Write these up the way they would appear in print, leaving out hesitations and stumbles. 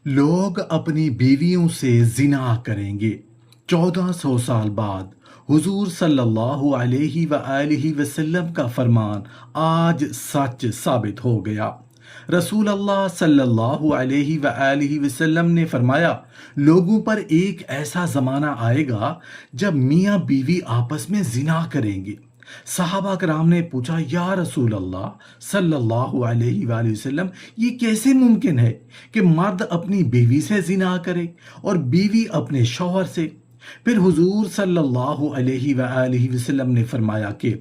لوگ اپنی بیویوں سے زنا کریں گے۔ 1400 سال بعد حضور صلی اللہ علیہ وآلہ وسلم کا فرمان آج سچ ثابت ہو گیا۔ رسول اللہ صلی اللہ علیہ وآلہ وسلم نے فرمایا، لوگوں پر ایک ایسا زمانہ آئے گا جب میاں بیوی آپس میں زنا کریں گے۔ صحابہ کرام نے پوچھا، یا رسول اللہ صلی اللہ علیہ وآلہ وسلم، یہ کیسے ممکن ہے کہ مرد اپنی بیوی سے زنا کرے اور بیوی اپنے شوہر سے؟ پھر حضور صلی اللہ علیہ وآلہ وسلم نے فرمایا کہ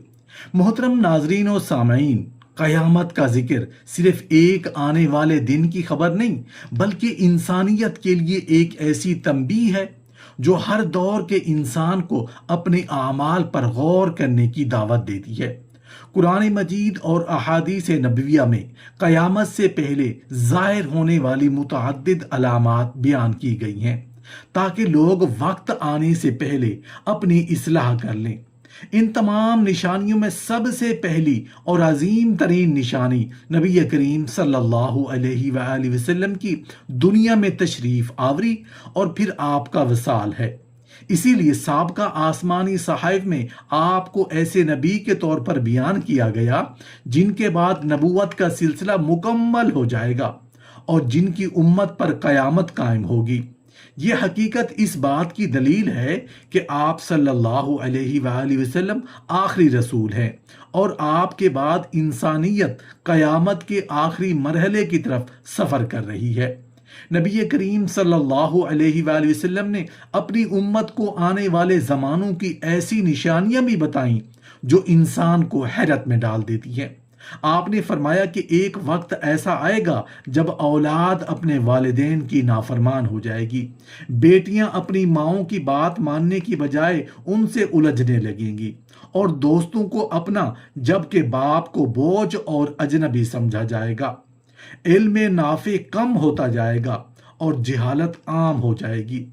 محترم ناظرین و سامعین، قیامت کا ذکر صرف ایک آنے والے دن کی خبر نہیں، بلکہ انسانیت کے لیے ایک ایسی تنبیہ ہے جو ہر دور کے انسان کو اپنے اعمال پر غور کرنے کی دعوت دیتی ہے۔ قرآن مجید اور احادیث نبویہ میں قیامت سے پہلے ظاہر ہونے والی متعدد علامات بیان کی گئی ہیں تاکہ لوگ وقت آنے سے پہلے اپنی اصلاح کر لیں۔ ان تمام نشانیوں میں سب سے پہلی اور عظیم ترین نشانی نبی کریم صلی اللہ علیہ وآلہ وسلم کی دنیا میں تشریف آوری اور پھر آپ کا وصال ہے۔ اسی لیے سابقہ آسمانی صحائف میں آپ کو ایسے نبی کے طور پر بیان کیا گیا جن کے بعد نبوت کا سلسلہ مکمل ہو جائے گا اور جن کی امت پر قیامت قائم ہوگی۔ یہ حقیقت اس بات کی دلیل ہے کہ آپ صلی اللہ علیہ وآلہ وسلم آخری رسول ہیں اور آپ کے بعد انسانیت قیامت کے آخری مرحلے کی طرف سفر کر رہی ہے۔ نبی کریم صلی اللہ علیہ وآلہ وسلم نے اپنی امت کو آنے والے زمانوں کی ایسی نشانیاں بھی بتائیں جو انسان کو حیرت میں ڈال دیتی ہیں۔ آپ نے فرمایا کہ ایک وقت ایسا آئے گا جب اولاد اپنے والدین کی نافرمان ہو جائے گی، بیٹیاں اپنی ماؤں کی بات ماننے کی بجائے ان سے الجھنے لگیں گی، اور دوستوں کو اپنا جبکہ باپ کو بوجھ اور اجنبی سمجھا جائے گا۔ علم نافع کم ہوتا جائے گا اور جہالت عام ہو جائے گی۔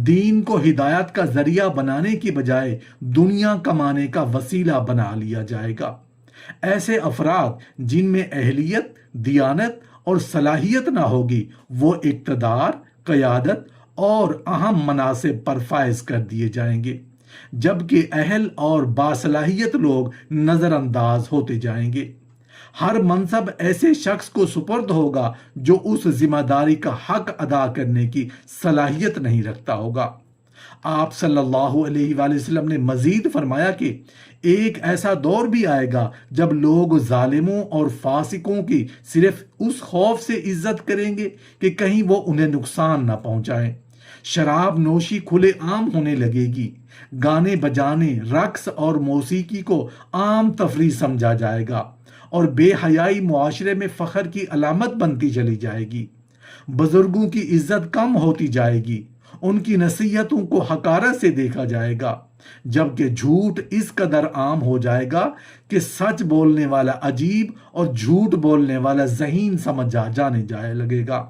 دین کو ہدایت کا ذریعہ بنانے کی بجائے دنیا کمانے کا وسیلہ بنا لیا جائے گا۔ ایسے افراد جن میں اہلیت، دیانت اور صلاحیت نہ ہوگی، وہ اقتدار، قیادت اور اہم مناصب پر فائز کر دیے جائیں گے، جبکہ اہل اور باصلاحیت لوگ نظر انداز ہوتے جائیں گے۔ ہر منصب ایسے شخص کو سپرد ہوگا جو اس ذمہ داری کا حق ادا کرنے کی صلاحیت نہیں رکھتا ہوگا۔ آپ صلی اللہ علیہ وآلہ وسلم نے مزید فرمایا کہ ایک ایسا دور بھی آئے گا جب لوگ ظالموں اور فاسقوں کی صرف اس خوف سے عزت کریں گے کہ کہیں وہ انہیں نقصان نہ پہنچائیں۔ شراب نوشی کھلے عام ہونے لگے گی، گانے بجانے، رقص اور موسیقی کو عام تفریح سمجھا جائے گا، اور بے حیائی معاشرے میں فخر کی علامت بنتی چلی جائے گی۔ بزرگوں کی عزت کم ہوتی جائے گی، ان کی نصیحتوں کو حقارت سے دیکھا جائے گا، جبکہ جھوٹ اس قدر عام ہو جائے گا کہ سچ بولنے والا عجیب اور جھوٹ بولنے والا ذہین سمجھا جانے جائے لگے گا۔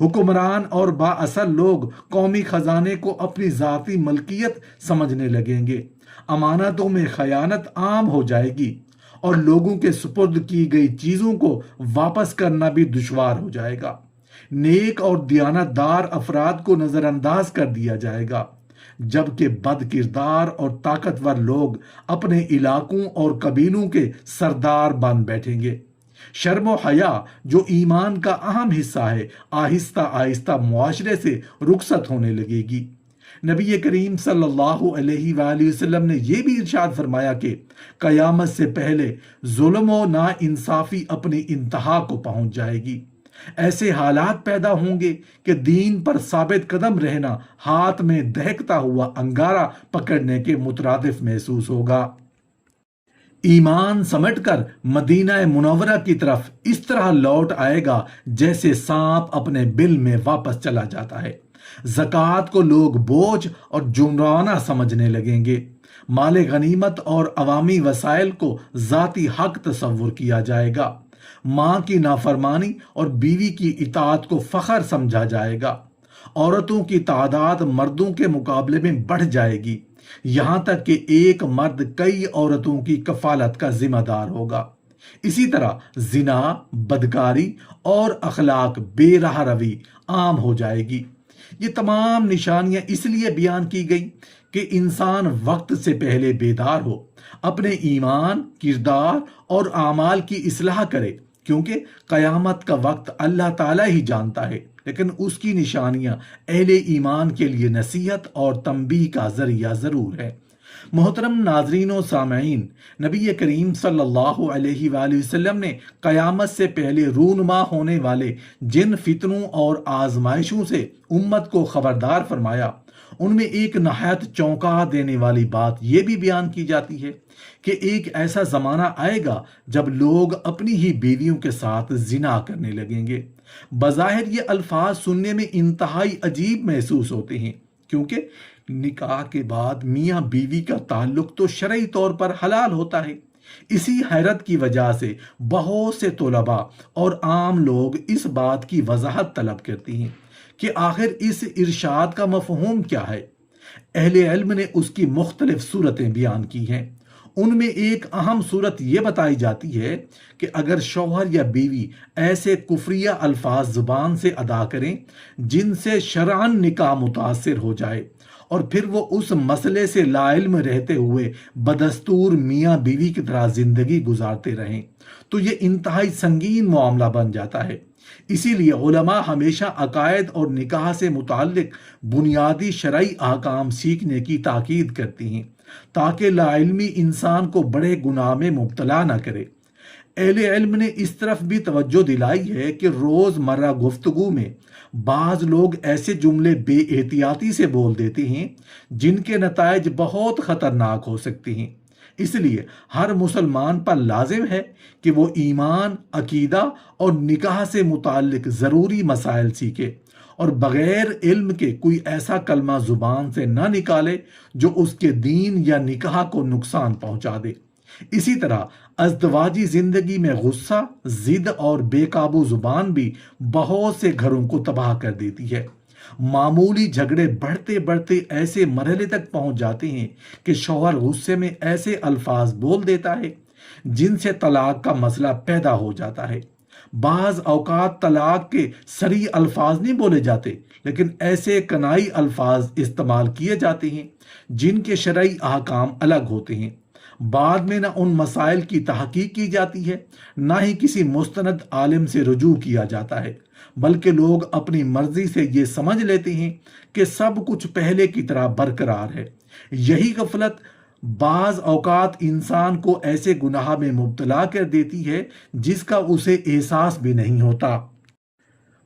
حکمران اور با اصل لوگ قومی خزانے کو اپنی ذاتی ملکیت سمجھنے لگیں گے، امانتوں میں خیانت عام ہو جائے گی، اور لوگوں کے سپرد کی گئی چیزوں کو واپس کرنا بھی دشوار ہو جائے گا۔ نیک اور دیانت دار افراد کو نظر انداز کر دیا جائے گا، جبکہ بد کردار اور طاقتور لوگ اپنے علاقوں اور قبیلوں کے سردار بن بیٹھیں گے۔ شرم و حیا جو ایمان کا اہم حصہ ہے، آہستہ آہستہ معاشرے سے رخصت ہونے لگے گی۔ نبی کریم صلی اللہ علیہ وآلہ وسلم نے یہ بھی ارشاد فرمایا کہ قیامت سے پہلے ظلم و ناانصافی اپنی انتہا کو پہنچ جائے گی۔ ایسے حالات پیدا ہوں گے کہ دین پر ثابت قدم رہنا ہاتھ میں دہکتا ہوا انگارہ پکڑنے کے مترادف محسوس ہوگا۔ ایمان سمٹ کر مدینہ منورہ کی طرف اس طرح لوٹ آئے گا جیسے سانپ اپنے بل میں واپس چلا جاتا ہے۔ زکوٰۃ کو لوگ بوجھ اور جرمانہ سمجھنے لگیں گے۔ مال غنیمت اور عوامی وسائل کو ذاتی حق تصور کیا جائے گا۔ ماں کی نافرمانی اور بیوی کی اطاعت کو فخر سمجھا جائے گا۔ عورتوں کی تعداد مردوں کے مقابلے میں بڑھ جائے گی، یہاں تک کہ ایک مرد کئی عورتوں کی کفالت کا ذمہ دار ہوگا۔ اسی طرح زنا، بدکاری اور اخلاق بے راہ روی عام ہو جائے گی۔ یہ تمام نشانیاں اس لیے بیان کی گئی کہ انسان وقت سے پہلے بیدار ہو، اپنے ایمان، کردار اور اعمال کی اصلاح کرے، کیونکہ قیامت کا وقت اللہ تعالیٰ ہی جانتا ہے، لیکن اس کی نشانیاں اہل ایمان کے لیے نصیحت اور تنبیہ کا ذریعہ ضرور ہے۔ محترم ناظرین و سامعین، نبی کریم صلی اللہ علیہ وآلہ وسلم نے قیامت سے پہلے رونما ہونے والے جن فتنوں اور آزمائشوں سے امت کو خبردار فرمایا، ان میں ایک نہایت چونکا دینے والی بات یہ بھی بیان کی جاتی ہے کہ ایک ایسا زمانہ آئے گا جب لوگ اپنی ہی بیویوں کے ساتھ زنا کرنے لگیں گے۔ بظاہر یہ الفاظ سننے میں انتہائی عجیب محسوس ہوتے ہیں، کیونکہ نکاح کے بعد میاں بیوی کا تعلق تو شرعی طور پر حلال ہوتا ہے۔ اسی حیرت کی وجہ سے بہت سے طلباء اور عام لوگ اس بات کی وضاحت طلب کرتی ہیں کہ آخر اس ارشاد کا مفہوم کیا ہے۔ اہل علم نے اس کی مختلف صورتیں بیان کی ہیں۔ ان میں ایک اہم صورت یہ بتائی جاتی ہے کہ اگر شوہر یا بیوی ایسے کفریہ الفاظ زبان سے ادا کریں جن سے شرعاً نکاح متاثر ہو جائے، اور پھر وہ اس مسئلے سے لا علم رہتے ہوئے بدستور میاں بیوی کی طرح زندگی گزارتے رہیں، تو یہ انتہائی سنگین معاملہ بن جاتا ہے۔ اسی لیے علماء ہمیشہ عقائد اور نکاح سے متعلق بنیادی شرعی احکام سیکھنے کی تاکید کرتی ہیں، تاکہ لا علمی انسان کو بڑے گناہ میں مبتلا نہ کرے۔ اہل علم نے اس طرف بھی توجہ دلائی ہے کہ روز مرہ گفتگو میں بعض لوگ ایسے جملے بے احتیاطی سے بول دیتے ہیں جن کے نتائج بہت خطرناک ہو سکتے ہیں۔ اس لیے ہر مسلمان پر لازم ہے کہ وہ ایمان، عقیدہ اور نکاح سے متعلق ضروری مسائل سیکھے، اور بغیر علم کے کوئی ایسا کلمہ زبان سے نہ نکالے جو اس کے دین یا نکاح کو نقصان پہنچا دے۔ اسی طرح ازدواجی زندگی میں غصہ، ضد اور بے قابو زبان بھی بہت سے گھروں کو تباہ کر دیتی ہے۔ معمولی جھگڑے بڑھتے بڑھتے ایسے مرحلے تک پہنچ جاتے ہیں کہ شوہر غصے میں ایسے الفاظ بول دیتا ہے جن سے طلاق کا مسئلہ پیدا ہو جاتا ہے۔ بعض اوقات طلاق کے صریح الفاظ نہیں بولے جاتے، لیکن ایسے کنائی الفاظ استعمال کیے جاتے ہیں جن کے شرعی احکام الگ ہوتے ہیں۔ بعد میں نہ ان مسائل کی تحقیق کی جاتی ہے، نہ ہی کسی مستند عالم سے رجوع کیا جاتا ہے، بلکہ لوگ اپنی مرضی سے یہ سمجھ لیتے ہیں کہ سب کچھ پہلے کی طرح برقرار ہے۔ یہی غفلت بعض اوقات انسان کو ایسے گناہ میں مبتلا کر دیتی ہے جس کا اسے احساس بھی نہیں ہوتا۔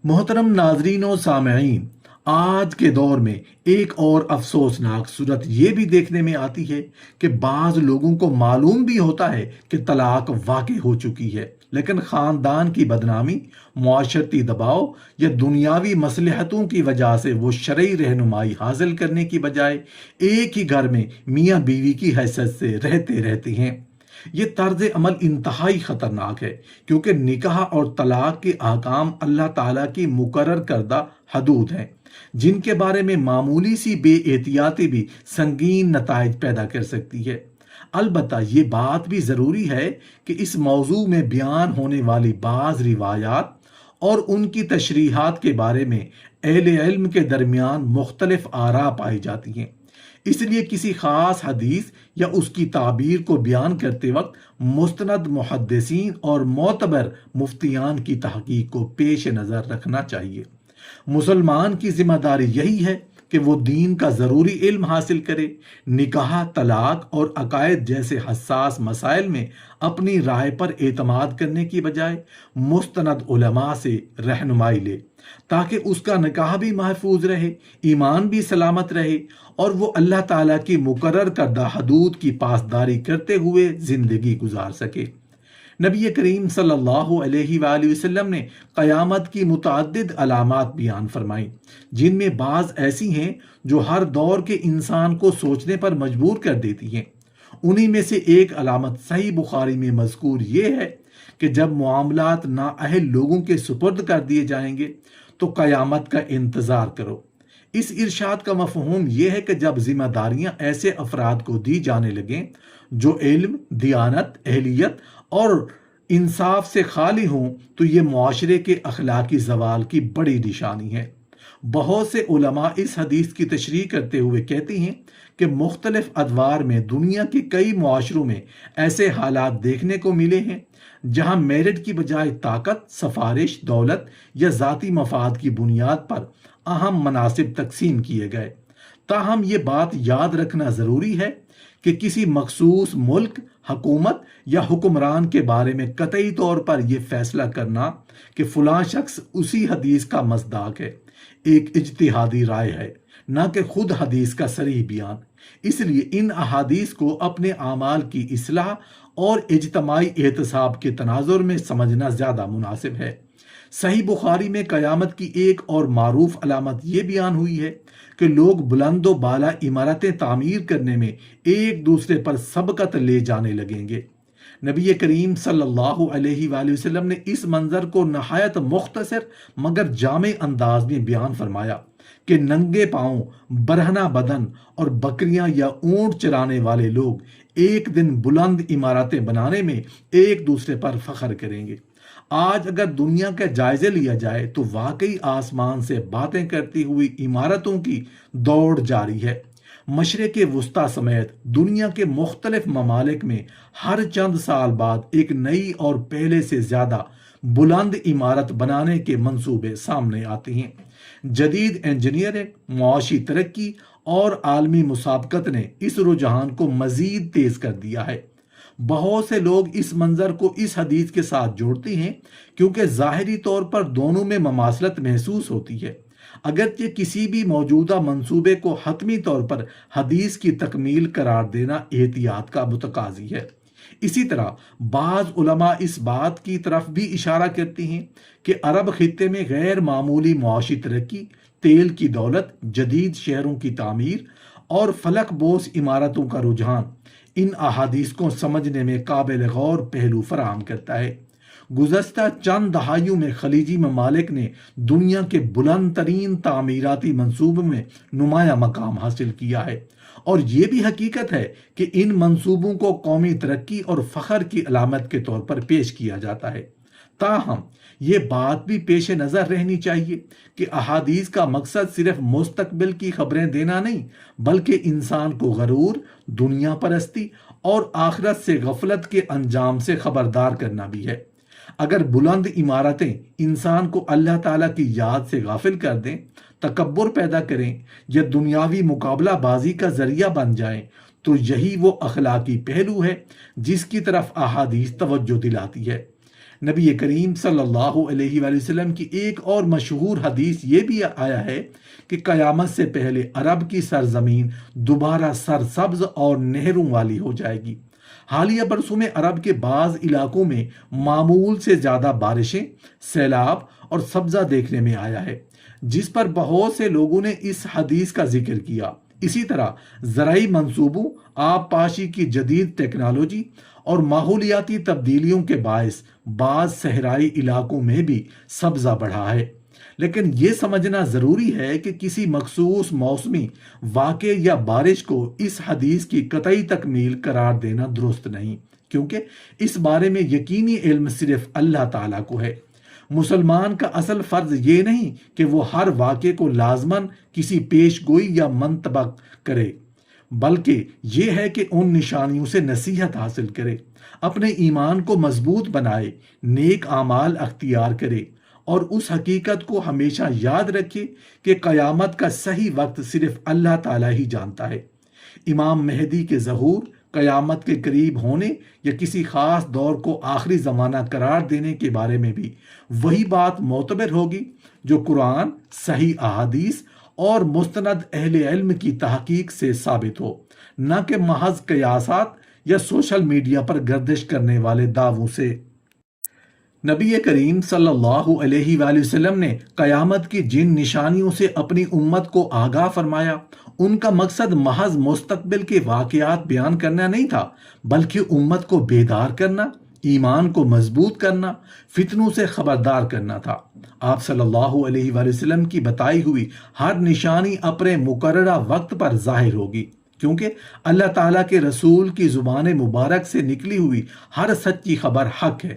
محترم ناظرین و سامعین، آج کے دور میں ایک اور افسوسناک صورت یہ بھی دیکھنے میں آتی ہے کہ بعض لوگوں کو معلوم بھی ہوتا ہے کہ طلاق واقع ہو چکی ہے، لیکن خاندان کی بدنامی، معاشرتی دباؤ یا دنیاوی مصلحتوں کی وجہ سے وہ شرعی رہنمائی حاصل کرنے کی بجائے ایک ہی گھر میں میاں بیوی کی حیثیت سے رہتے ہیں۔ یہ طرز عمل انتہائی خطرناک ہے، کیونکہ نکاح اور طلاق کے احکام اللہ تعالیٰ کی مقرر کردہ حدود ہیں، جن کے بارے میں معمولی سی بے احتیاطی بھی سنگین نتائج پیدا کر سکتی ہے۔ البتہ یہ بات بھی ضروری ہے کہ اس موضوع میں بیان ہونے والی بعض روایات اور ان کی تشریحات کے بارے میں اہل علم کے درمیان مختلف آراء پائی جاتی ہیں۔ اس لیے کسی خاص حدیث یا اس کی تعبیر کو بیان کرتے وقت مستند محدثین اور معتبر مفتیان کی تحقیق کو پیش نظر رکھنا چاہیے۔ مسلمان کی ذمہ داری یہی ہے کہ وہ دین کا ضروری علم حاصل کرے، نکاح، طلاق اور عقائد جیسے حساس مسائل میں اپنی رائے پر اعتماد کرنے کی بجائے مستند علماء سے رہنمائی لے، تاکہ اس کا نکاح بھی محفوظ رہے، ایمان بھی سلامت رہے، اور وہ اللہ تعالیٰ کی مقرر کردہ حدود کی پاسداری کرتے ہوئے زندگی گزار سکے۔ نبی کریم صلی اللہ علیہ وآلہ وسلم نے قیامت کی متعدد علامات بیان فرمائیں، جن میں بعض ایسی ہیں جو ہر دور کے انسان کو سوچنے پر مجبور کر دیتی ہیں۔ انہی میں سے ایک علامت صحیح بخاری میں مذکور یہ ہے کہ جب معاملات نااہل لوگوں کے سپرد کر دیے جائیں گے تو قیامت کا انتظار کرو۔ اس ارشاد کا مفہوم یہ ہے کہ جب ذمہ داریاں ایسے افراد کو دی جانے لگیں جو علم، دیانت، اہلیت اور انصاف سے خالی ہوں تو یہ معاشرے کے اخلاقی زوال کی بڑی نشانی ہے۔ بہت سے علماء اس حدیث کی تشریح کرتے ہوئے کہتے ہیں کہ مختلف ادوار میں دنیا کے کئی معاشروں میں ایسے حالات دیکھنے کو ملے ہیں جہاں میرٹ کی بجائے طاقت، سفارش، دولت یا ذاتی مفاد کی بنیاد پر اہم مناصب تقسیم کیے گئے۔ تاہم یہ بات یاد رکھنا ضروری ہے کہ کسی مخصوص ملک، حکومت یا حکمران کے بارے میں قطعی طور پر یہ فیصلہ کرنا کہ فلاں شخص اسی حدیث کا مصداق ہے، ایک اجتہادی رائے ہے، نہ کہ خود حدیث کا صریح بیان۔ اس لیے ان احادیث کو اپنے اعمال کی اصلاح اور اجتماعی احتساب کے تناظر میں سمجھنا زیادہ مناسب ہے۔ صحیح بخاری میں قیامت کی ایک اور معروف علامت یہ بیان ہوئی ہے کہ لوگ بلند و بالا عمارتیں تعمیر کرنے میں ایک دوسرے پر سبقت لے جانے لگیں گے۔ نبی کریم صلی اللہ علیہ وآلہ وسلم نے اس منظر کو نہایت مختصر مگر جامع انداز میں بیان فرمایا کہ ننگے پاؤں، برہنہ بدن اور بکریاں یا اونٹ چرانے والے لوگ ایک دن بلند عمارتیں بنانے میں ایک دوسرے پر فخر کریں گے۔ آج اگر دنیا کا جائزہ لیا جائے تو واقعی آسمان سے باتیں کرتی ہوئی عمارتوں کی دوڑ جاری ہے۔ مشرق وسطیٰ سمیت دنیا کے مختلف ممالک میں ہر چند سال بعد ایک نئی اور پہلے سے زیادہ بلند عمارت بنانے کے منصوبے سامنے آتے ہیں۔ جدید انجینئرنگ، معاشی ترقی اور عالمی مسابقت نے اس رجحان کو مزید تیز کر دیا ہے۔ بہت سے لوگ اس منظر کو اس حدیث کے ساتھ جوڑتے ہیں کیونکہ ظاہری طور پر دونوں میں مماثلت محسوس ہوتی ہے، اگرچہ کسی بھی موجودہ منصوبے کو حتمی طور پر حدیث کی تکمیل قرار دینا احتیاط کا متقاضی ہے۔ اسی طرح بعض علماء اس بات کی طرف بھی اشارہ کرتے ہیں کہ عرب خطے میں غیر معمولی معاشی ترقی، تیل کی دولت، جدید شہروں کی تعمیر اور فلک بوس عمارتوں کا رجحان ان احادیث کو سمجھنے میں قابل غور پہلو فراہم کرتا ہے۔ گزشتہ چند دہائیوں میں خلیجی ممالک نے دنیا کے بلند ترین تعمیراتی منصوبوں میں نمایاں مقام حاصل کیا ہے، اور یہ بھی حقیقت ہے کہ ان منصوبوں کو قومی ترقی اور فخر کی علامت کے طور پر پیش کیا جاتا ہے۔ تاہم یہ بات بھی پیش نظر رہنی چاہیے کہ احادیث کا مقصد صرف مستقبل کی خبریں دینا نہیں، بلکہ انسان کو غرور، دنیا پرستی اور آخرت سے غفلت کے انجام سے خبردار کرنا بھی ہے۔ اگر بلند عمارتیں انسان کو اللہ تعالیٰ کی یاد سے غافل کر دیں، تکبر پیدا کریں یا دنیاوی مقابلہ بازی کا ذریعہ بن جائیں، تو یہی وہ اخلاقی پہلو ہے جس کی طرف احادیث توجہ دلاتی ہے۔ نبی کریم صلی اللہ علیہ وآلہ وسلم کی ایک اور مشہور حدیث یہ بھی آیا ہے کہ قیامت سے پہلے عرب کی سرزمین دوبارہ سرسبز اور نہروں والی ہو جائے گی۔ حالیہ برسوں میں عرب کے بعض علاقوں میں معمول سے زیادہ بارشیں، سیلاب اور سبزہ دیکھنے میں آیا ہے، جس پر بہت سے لوگوں نے اس حدیث کا ذکر کیا۔ اسی طرح زرعی منصوبوں، آب پاشی کی جدید ٹیکنالوجی اور ماحولیاتی تبدیلیوں کے باعث بعض صحرائی علاقوں میں بھی سبزہ بڑھا ہے۔ لیکن یہ سمجھنا ضروری ہے کہ کسی مخصوص موسمی واقعے یا بارش کو اس حدیث کی قطعی تکمیل قرار دینا درست نہیں، کیونکہ اس بارے میں یقینی علم صرف اللہ تعالیٰ کو ہے۔ مسلمان کا اصل فرض یہ نہیں کہ وہ ہر واقعے کو لازماً کسی پیش گوئی یا منطبق کرے، بلکہ یہ ہے کہ ان نشانیوں سے نصیحت حاصل کرے، اپنے ایمان کو مضبوط بنائے، نیک اعمال اختیار کرے اور اس حقیقت کو ہمیشہ یاد رکھے کہ قیامت کا صحیح وقت صرف اللہ تعالیٰ ہی جانتا ہے۔ امام مہدی کے ظہور، قیامت کے قریب ہونے یا کسی خاص دور کو آخری زمانہ قرار دینے کے بارے میں بھی وہی بات معتبر ہوگی جو قرآن، صحیح احادیث اور مستند اہل علم کی تحقیق سے ثابت ہو، نہ کہ محض قیاسات یا سوشل میڈیا پر گردش کرنے والے دعووں سے۔ نبی کریم صلی اللہ علیہ وآلہ وسلم نے قیامت کی جن نشانیوں سے اپنی امت کو آگاہ فرمایا، ان کا مقصد محض مستقبل کے واقعات بیان کرنا نہیں تھا، بلکہ امت کو بیدار کرنا، ایمان کو مضبوط کرنا، فتنوں سے خبردار کرنا تھا۔ آپ صلی اللہ علیہ وآلہ وسلم کی بتائی ہوئی ہر نشانی اپنے مقررہ وقت پر ظاہر ہوگی، کیونکہ اللہ تعالیٰ کے رسول کی زبان مبارک سے نکلی ہوئی ہر سچی خبر حق ہے۔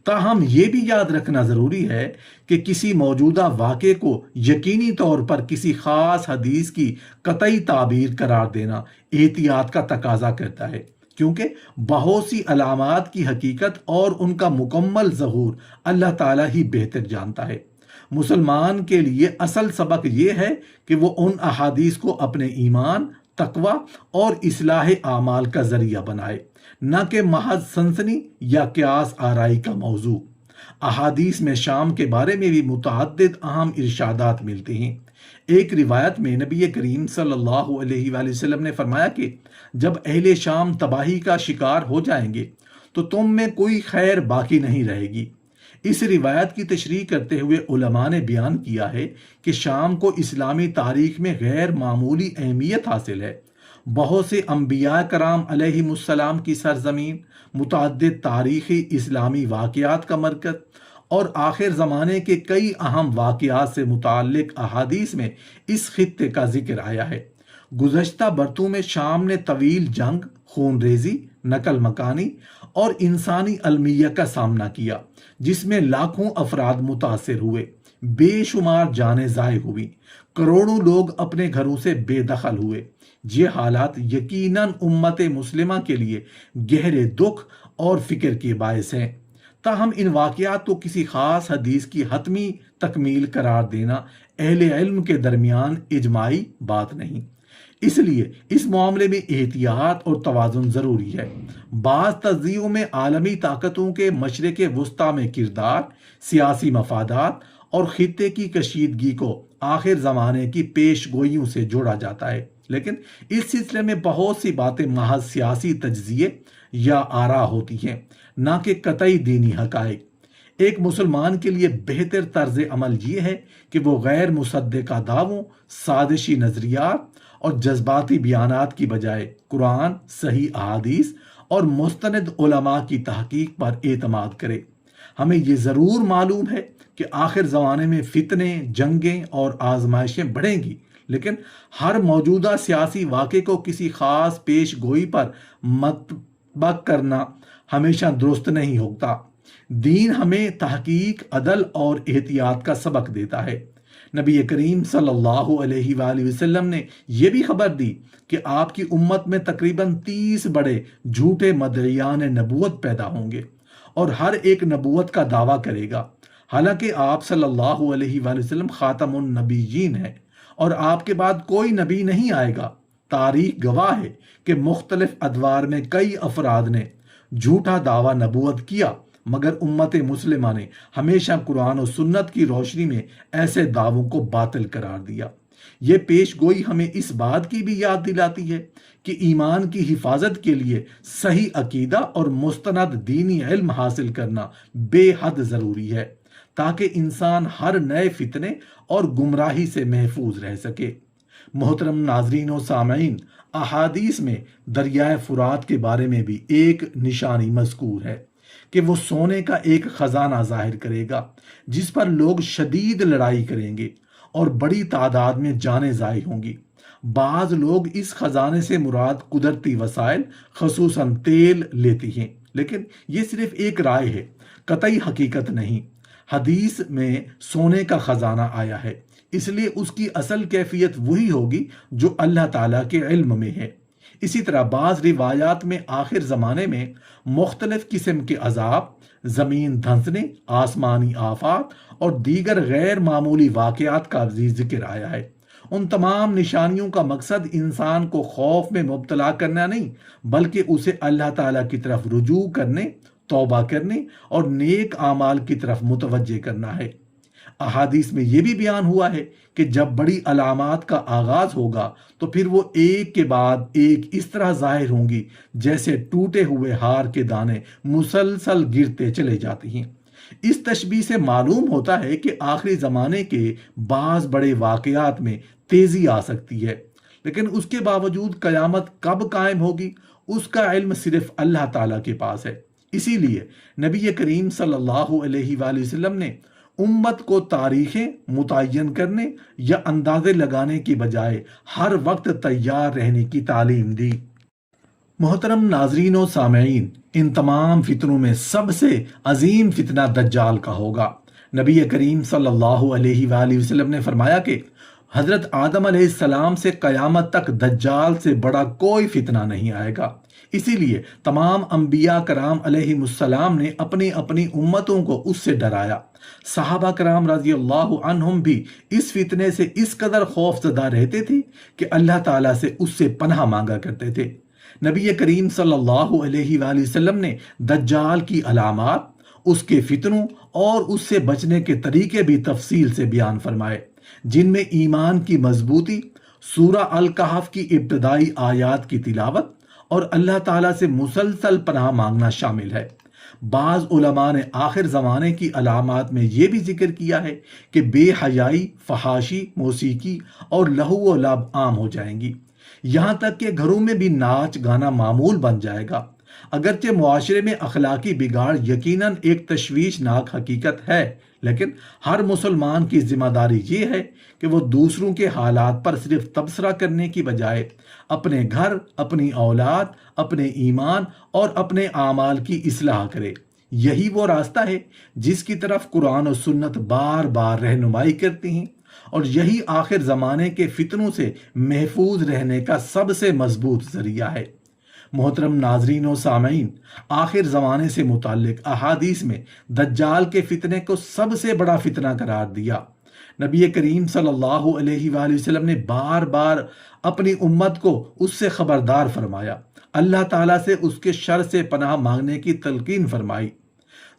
تاہم یہ بھی یاد رکھنا ضروری ہے کہ کسی موجودہ واقعے کو یقینی طور پر کسی خاص حدیث کی قطعی تعبیر قرار دینا احتیاط کا تقاضا کرتا ہے، کیونکہ بہت سی علامات کی حقیقت اور ان کا مکمل ظہور اللہ تعالیٰ ہی بہتر جانتا ہے۔ مسلمان کے لیے اصل سبق یہ ہے کہ وہ ان احادیث کو اپنے ایمان، تقوی اور اصلاح اعمال کا ذریعہ بنائے، نہ کہ محض سنسنی یا قیاس آرائی کا موضوع۔ احادیث میں شام کے بارے میں بھی متعدد اہم ارشادات ملتے ہیں۔ ایک روایت میں نبی کریم صلی اللہ علیہ وآلہ وسلم نے فرمایا کہ جب اہل شام تباہی کا شکار ہو جائیں گے تو تم میں کوئی خیر باقی نہیں رہے گی۔ اس روایت کی تشریح کرتے ہوئے علماء نے بیان کیا ہے کہ شام کو اسلامی تاریخ میں غیر معمولی اہمیت حاصل ہے۔ بہت سے انبیاء کرام علیہم السلام کی سرزمین، متعدد تاریخی اسلامی واقعات کا مرکز اور آخر زمانے کے کئی اہم واقعات سے متعلق احادیث میں اس خطے کا ذکر آیا ہے۔ گزشتہ برسوں میں شام نے طویل جنگ، خون ریزی، نقل مکانی اور انسانی المیہ کا سامنا کیا، جس میں لاکھوں افراد متاثر ہوئے، بے شمار جانیں ضائع ہوئیں، کروڑوں لوگ اپنے گھروں سے بے دخل ہوئے۔ یہ حالات یقیناً امت مسلمہ کے لیے گہرے دکھ اور فکر کے باعث ہیں۔ تاہم ان واقعات کو کسی خاص حدیث کی حتمی تکمیل قرار دینا اہل علم کے درمیان اجماعی بات نہیں۔ اس لیے اس معاملے میں احتیاط اور توازن ضروری ہے۔ بعض تجزیوں میں عالمی طاقتوں کے مشرق وسطیٰ میں کردار، سیاسی مفادات اور خطے کی کشیدگی کو آخر زمانے کی پیش گوئیوں سے جوڑا جاتا ہے، لیکن اس سلسلے میں بہت سی باتیں محض سیاسی تجزیے یا آرا ہوتی ہیں، نہ کہ قطعی دینی حقائق۔ ایک مسلمان کے لیے بہتر طرز عمل یہ ہے کہ وہ غیر مصدقہ دعووں، سازشی نظریات اور جذباتی بیانات کی بجائے قرآن، صحیح احادیث اور مستند علماء کی تحقیق پر اعتماد کرے۔ ہمیں یہ ضرور معلوم ہے کہ آخر زمانے میں فتنے، جنگیں اور آزمائشیں بڑھیں گی، لیکن ہر موجودہ سیاسی واقعے کو کسی خاص پیش گوئی پر مطبق کرنا ہمیشہ درست نہیں ہوتا۔ دین ہمیں تحقیق، عدل اور احتیاط کا سبق دیتا ہے۔ نبی کریم صلی اللہ علیہ وآلہ وسلم نے یہ بھی خبر دی کہ آپ کی امت میں تقریباً 30 بڑے جھوٹے مدعیان نبوت پیدا ہوں گے اور ہر ایک نبوت کا دعویٰ کرے گا، حالانکہ آپ صلی اللہ علیہ وآلہ وسلم خاتم النبیین ہیں اور آپ کے بعد کوئی نبی نہیں آئے گا۔ تاریخ گواہ ہے کہ مختلف ادوار میں کئی افراد نے جھوٹا دعویٰ نبوت کیا، مگر امت مسلمہ نے ہمیشہ قرآن و سنت کی روشنی میں ایسے دعووں کو باطل قرار دیا۔ یہ پیش گوئی ہمیں اس بات کی بھی یاد دلاتی ہے کہ ایمان کی حفاظت کے لیے صحیح عقیدہ اور مستند دینی علم حاصل کرنا بے حد ضروری ہے، تاکہ انسان ہر نئے فتنے اور گمراہی سے محفوظ رہ سکے۔ محترم ناظرین و سامعین، احادیث میں دریائے فرات کے بارے میں بھی ایک نشانی مذکور ہے کہ وہ سونے کا ایک خزانہ ظاہر کرے گا جس پر لوگ شدید لڑائی کریں گے اور بڑی تعداد میں جانیں ضائع ہوں گی۔ بعض لوگ اس خزانے سے مراد قدرتی وسائل خصوصاً تیل لیتی ہیں، لیکن یہ صرف ایک رائے ہے، قطعی حقیقت نہیں۔ حدیث میں سونے کا خزانہ آیا ہے، اس لیے اس کی اصل کیفیت وہی ہوگی جو اللہ تعالیٰ کے علم میں ہے۔ اسی طرح بعض روایات میں آخر زمانے میں مختلف قسم کے عذاب، زمین دھنسنے، آسمانی آفات اور دیگر غیر معمولی واقعات کا بھی ذکر آیا ہے۔ ان تمام نشانیوں کا مقصد انسان کو خوف میں مبتلا کرنا نہیں، بلکہ اسے اللہ تعالیٰ کی طرف رجوع کرنے، توبہ کرنے اور نیک اعمال کی طرف متوجہ کرنا ہے۔ احادیث میں یہ بھی بیان ہوا ہے کہ جب بڑی علامات کا آغاز ہوگا تو پھر وہ ایک کے بعد ایک اس طرح ظاہر ہوں گی جیسے ٹوٹے ہوئے ہار کے دانے مسلسل گرتے چلے جاتے ہیں۔ اس تشبیہ سے معلوم ہوتا ہے کہ آخری زمانے کے بعض بڑے واقعات میں تیزی آ سکتی ہے، لیکن اس کے باوجود قیامت کب قائم ہوگی اس کا علم صرف اللہ تعالیٰ کے پاس ہے۔ اسی لیے نبی کریم صلی اللہ علیہ وآلہ وسلم نے امت کو تاریخیں متعین کرنے یا اندازے لگانے کی بجائے ہر وقت تیار رہنے کی تعلیم دی۔ محترم ناظرین و سامعین، ان تمام فتنوں میں سب سے عظیم فتنہ دجال کا ہوگا۔ نبی کریم صلی اللہ علیہ وآلہ وسلم نے فرمایا کہ حضرت آدم علیہ السلام سے قیامت تک دجال سے بڑا کوئی فتنہ نہیں آئے گا۔ اسی لیے تمام انبیاء کرام علیہ السلام نے اپنی اپنی امتوں کو اس سے ڈرایا۔ صحابہ کرام رضی اللہ عنہم بھی اس فتنے سے اس قدر خوف زدہ رہتے تھے کہ اللہ تعالیٰ سے اس سے پناہ مانگا کرتے تھے۔ نبی کریم صلی اللہ علیہ وآلہ وسلم نے دجال کی علامات، اس کے فتنوں اور اس سے بچنے کے طریقے بھی تفصیل سے بیان فرمائے، جن میں ایمان کی مضبوطی، سورہ الکہف کی ابتدائی آیات کی تلاوت اور اللہ تعالیٰ سے مسلسل پناہ مانگنا شامل ہے۔ بعض علماء نے آخر زمانے کی علامات میں یہ بھی ذکر کیا ہے کہ بے حیائی، فحاشی، موسیقی اور لہو و لعب عام ہو جائیں گی، یہاں تک کہ گھروں میں بھی ناچ گانا معمول بن جائے گا۔ اگرچہ معاشرے میں اخلاقی بگاڑ یقیناً ایک تشویشناک حقیقت ہے، لیکن ہر مسلمان کی ذمہ داری یہ ہے کہ وہ دوسروں کے حالات پر صرف تبصرہ کرنے کی بجائے اپنے گھر، اپنی اولاد، اپنے ایمان اور اپنے اعمال کی اصلاح کرے۔ یہی وہ راستہ ہے جس کی طرف قرآن و سنت بار بار رہنمائی کرتی ہیں، اور یہی آخر زمانے کے فتنوں سے محفوظ رہنے کا سب سے مضبوط ذریعہ ہے۔ محترم ناظرین و سامعین، آخر زمانے سے متعلق احادیث میں دجال کے فتنے کو سب سے بڑا فتنہ قرار دیا۔ نبی کریم صلی اللہ علیہ وآلہ وسلم نے بار بار اپنی امت کو اس سے خبردار فرمایا، اللہ تعالیٰ سے اس کے شر سے پناہ مانگنے کی تلقین فرمائی۔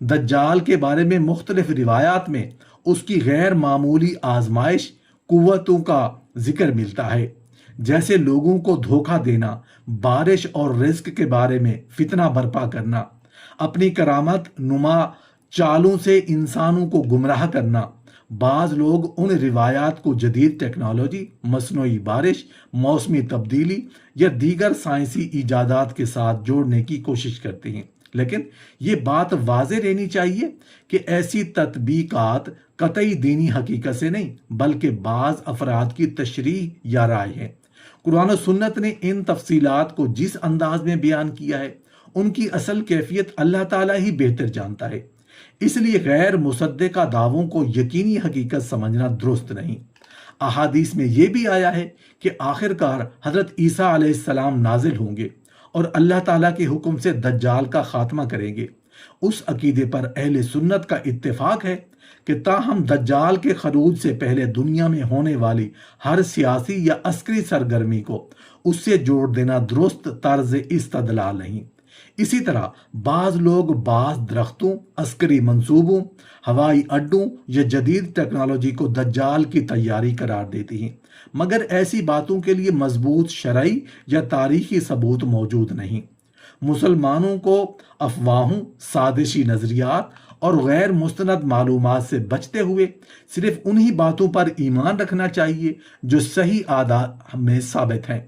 دجال کے بارے میں مختلف روایات میں اس کی غیر معمولی آزمائش قوتوں کا ذکر ملتا ہے، جیسے لوگوں کو دھوکہ دینا، بارش اور رزق کے بارے میں فتنہ برپا کرنا، اپنی کرامت نما چالوں سے انسانوں کو گمراہ کرنا۔ بعض لوگ ان روایات کو جدید ٹیکنالوجی، مصنوعی بارش، موسمی تبدیلی یا دیگر سائنسی ایجادات کے ساتھ جوڑنے کی کوشش کرتے ہیں، لیکن یہ بات واضح رہنی چاہیے کہ ایسی تطبیقات قطعی دینی حقیقت سے نہیں، بلکہ بعض افراد کی تشریح یا رائے ہے۔ قرآن و سنت نے ان تفصیلات کو جس انداز میں بیان کیا ہے، ان کی اصل کیفیت اللہ تعالیٰ ہی بہتر جانتا ہے، اس لیے غیر مصدقہ دعووں کو یقینی حقیقت سمجھنا درست نہیں۔ احادیث میں یہ بھی آیا ہے کہ آخر کار حضرت عیسیٰ علیہ السلام نازل ہوں گے اور اللہ تعالیٰ کے حکم سے دجال کا خاتمہ کریں گے۔ اس عقیدے پر اہل سنت کا اتفاق ہے کہ تاہم دجال کے خروج سے پہلے دنیا میں ہونے والی ہر سیاسی یا عسکری سرگرمی کو اس سے جوڑ دینا درست طرز استدلال نہیں۔ اسی طرح بعض لوگ بعض درختوں، عسکری منصوبوں، ہوائی اڈوں یا جدید ٹیکنالوجی کو دجال کی تیاری قرار دیتی ہیں، مگر ایسی باتوں کے لیے مضبوط شرعی یا تاریخی ثبوت موجود نہیں۔ مسلمانوں کو افواہوں، سازشی نظریات اور غیر مستند معلومات سے بچتے ہوئے صرف انہی باتوں پر ایمان رکھنا چاہیے جو صحیح آداب میں ثابت ہیں۔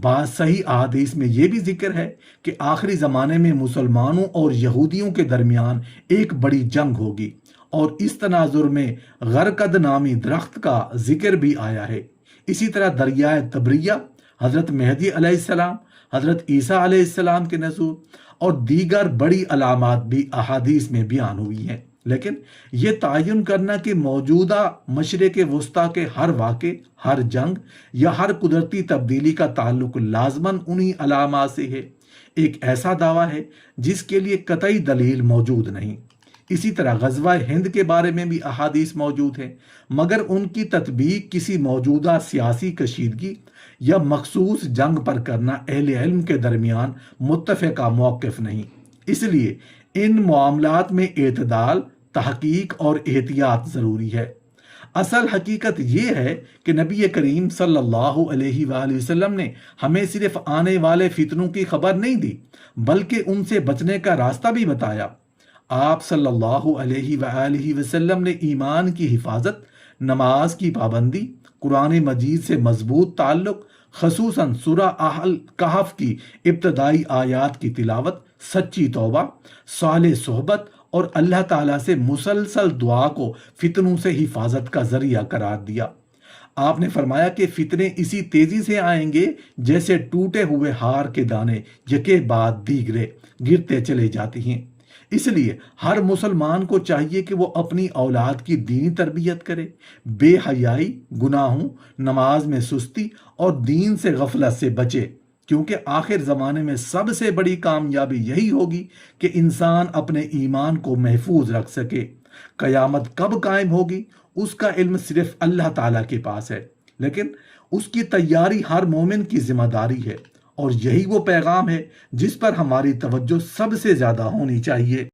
بعض صحیح احادیث میں یہ بھی ذکر ہے کہ آخری زمانے میں مسلمانوں اور یہودیوں کے درمیان ایک بڑی جنگ ہوگی، اور اس تناظر میں غرقد نامی درخت کا ذکر بھی آیا ہے۔ اسی طرح دریائے تبریہ، حضرت مہدی علیہ السلام، حضرت عیسیٰ علیہ السلام کے نزول اور دیگر بڑی علامات بھی احادیث میں بیان ہوئی ہیں، لیکن یہ تعین کرنا کہ موجودہ مشرق وسطیٰ کے ہر واقع، ہر جنگ یا ہر قدرتی تبدیلی کا تعلق لازماً انہی علامات سے ہے، ایک ایسا دعویٰ ہے جس کے لیے قطعی دلیل موجود نہیں۔ اسی طرح غزوہ ہند کے بارے میں بھی احادیث موجود ہیں، مگر ان کی تطبیق کسی موجودہ سیاسی کشیدگی یا مخصوص جنگ پر کرنا اہل علم کے درمیان متفقہ موقف نہیں۔ اس لیے ان معاملات میں اعتدال، تحقیق اور احتیاط ضروری ہے۔ اصل حقیقت یہ ہے کہ نبی کریم صلی اللہ علیہ وآلہ وسلم نے ہمیں صرف آنے والے فتنوں کی خبر نہیں دی، بلکہ ان سے بچنے کا راستہ بھی بتایا۔ آپ صلی اللہ علیہ وآلہ وسلم نے ایمان کی حفاظت، نماز کی پابندی، قرآن مجید سے مضبوط تعلق، خصوصاً سورہ الکہف کی ابتدائی آیات کی تلاوت، سچی توبہ، صالح صحبت اور اللہ تعالیٰ سے مسلسل دعا کو فتنوں سے حفاظت کا ذریعہ قرار دیا۔ آپ نے فرمایا کہ فتنے اسی تیزی سے آئیں گے جیسے ٹوٹے ہوئے ہار کے دانے یکے بعد دیگرے گرتے چلے جاتے ہیں۔ اس لیے ہر مسلمان کو چاہیے کہ وہ اپنی اولاد کی دینی تربیت کرے، بے حیائی، گناہوں، نماز میں سستی اور دین سے غفلت سے بچے، کیونکہ آخر زمانے میں سب سے بڑی کامیابی یہی ہوگی کہ انسان اپنے ایمان کو محفوظ رکھ سکے۔ قیامت کب قائم ہوگی اس کا علم صرف اللہ تعالیٰ کے پاس ہے، لیکن اس کی تیاری ہر مومن کی ذمہ داری ہے، اور یہی وہ پیغام ہے جس پر ہماری توجہ سب سے زیادہ ہونی چاہیے۔